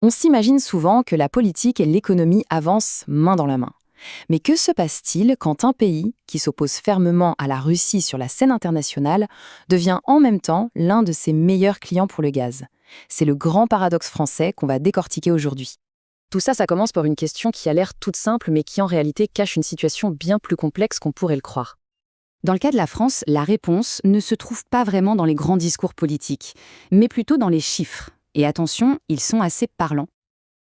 On s'imagine souvent que la politique et l'économie avancent main dans la main. Mais que se passe-t-il quand un pays, qui s'oppose fermement à la Russie sur la scène internationale, devient en même temps l'un de ses meilleurs clients pour le gaz? C'est le grand paradoxe français qu'on va décortiquer aujourd'hui. Tout ça, ça commence par une question qui a l'air toute simple, mais qui en réalité cache une situation bien plus complexe qu'on pourrait le croire. Dans le cas de la France, la réponse ne se trouve pas vraiment dans les grands discours politiques, mais plutôt dans les chiffres. Et attention, ils sont assez parlants.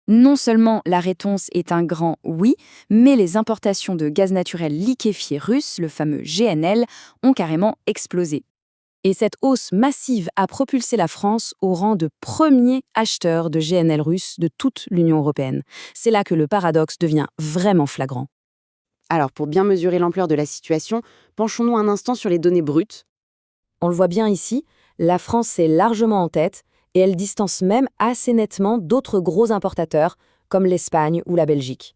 Non seulement la réponse est un grand oui, mais les importations de gaz naturel liquéfié russe, le fameux GNL, ont carrément explosé. Et cette hausse massive a propulsé la France au rang de premier acheteur de GNL russe de toute l'Union européenne. C'est là que le paradoxe devient vraiment flagrant. Alors, pour bien mesurer l'ampleur de la situation, penchons-nous un instant sur les données brutes. On le voit bien ici, la France est largement en tête et elle distance même assez nettement d'autres gros importateurs comme l'Espagne ou la Belgique.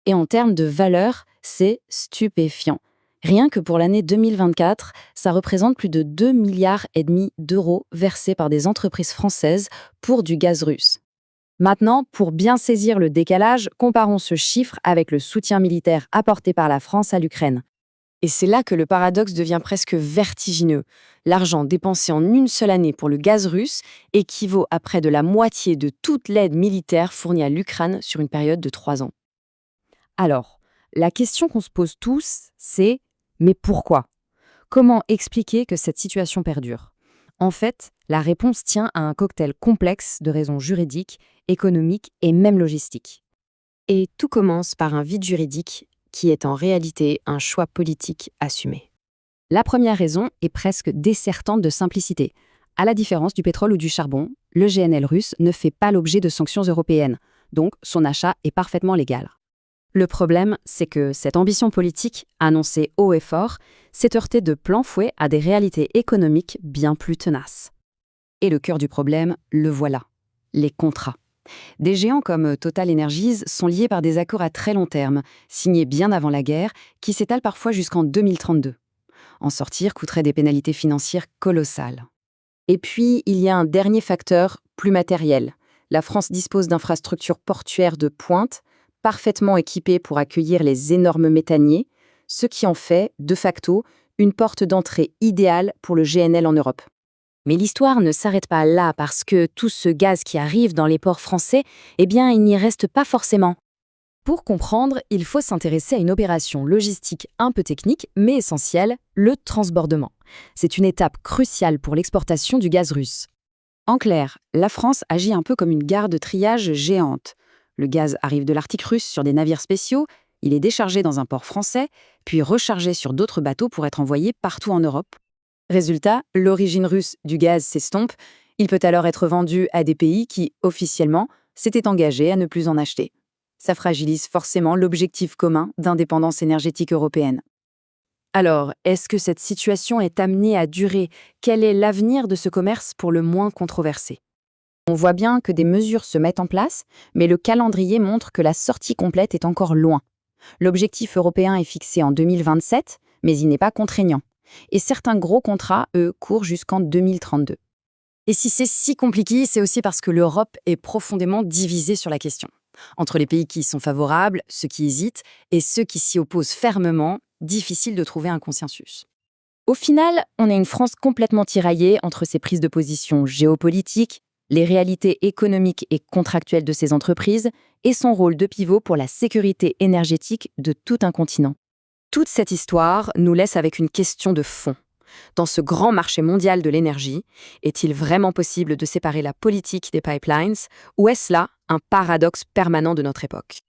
Et en termes de valeur, c'est stupéfiant. Rien que pour l'année 2024, ça représente plus de 2,5 milliards d'euros versés par des entreprises françaises pour du gaz russe. Maintenant, pour bien saisir le décalage, comparons ce chiffre avec le soutien militaire apporté par la France à l'Ukraine. Et c'est là que le paradoxe devient presque vertigineux. L'argent dépensé en une seule année pour le gaz russe équivaut à près de la moitié de toute l'aide militaire fournie à l'Ukraine sur une période de 3 ans. Alors, la question qu'on se pose tous, c'est « mais pourquoi ?» Comment expliquer que cette situation perdure? En fait, la réponse tient à un cocktail complexe de raisons juridiques, économiques et même logistiques. Et tout commence par un vide juridique qui est en réalité un choix politique assumé. La première raison est presque désertante de simplicité. À la différence du pétrole ou du charbon, le GNL russe ne fait pas l'objet de sanctions européennes, donc son achat est parfaitement légal. Le problème, c'est que cette ambition politique, annoncée haut et fort, s'est heurtée de plein fouet à des réalités économiques bien plus tenaces. Et le cœur du problème, le voilà, les contrats. Des géants comme Total Energies sont liés par des accords à très long terme, signés bien avant la guerre, qui s'étalent parfois jusqu'en 2032. En sortir coûterait des pénalités financières colossales. Et puis, il y a un dernier facteur, plus matériel. La France dispose d'infrastructures portuaires de pointe, parfaitement équipées pour accueillir les énormes méthaniers, ce qui en fait, de facto, une porte d'entrée idéale pour le GNL en Europe. Mais l'histoire ne s'arrête pas là parce que tout ce gaz qui arrive dans les ports français, eh bien, il n'y reste pas forcément. Pour comprendre, il faut s'intéresser à une opération logistique un peu technique, mais essentielle, le transbordement. C'est une étape cruciale pour l'exportation du gaz russe. En clair, la France agit un peu comme une gare de triage géante. Le gaz arrive de l'Arctique russe sur des navires spéciaux, il est déchargé dans un port français, puis rechargé sur d'autres bateaux pour être envoyé partout en Europe. Résultat, l'origine russe du gaz s'estompe, il peut alors être vendu à des pays qui, officiellement, s'étaient engagés à ne plus en acheter. Ça fragilise forcément l'objectif commun d'indépendance énergétique européenne. Alors, est-ce que cette situation est amenée à durer? Quel est l'avenir de ce commerce pour le moins controversé? On voit bien que des mesures se mettent en place, mais le calendrier montre que la sortie complète est encore loin. L'objectif européen est fixé en 2027, mais il n'est pas contraignant. Et certains gros contrats, eux, courent jusqu'en 2032. Et si c'est si compliqué, c'est aussi parce que l'Europe est profondément divisée sur la question. Entre les pays qui y sont favorables, ceux qui hésitent, et ceux qui s'y opposent fermement, difficile de trouver un consensus. Au final, on a une France complètement tiraillée entre ses prises de position géopolitiques, les réalités économiques et contractuelles de ses entreprises, et son rôle de pivot pour la sécurité énergétique de tout un continent. Toute cette histoire nous laisse avec une question de fond. Dans ce grand marché mondial de l'énergie, est-il vraiment possible de séparer la politique des pipelines, ou est-ce là un paradoxe permanent de notre époque ?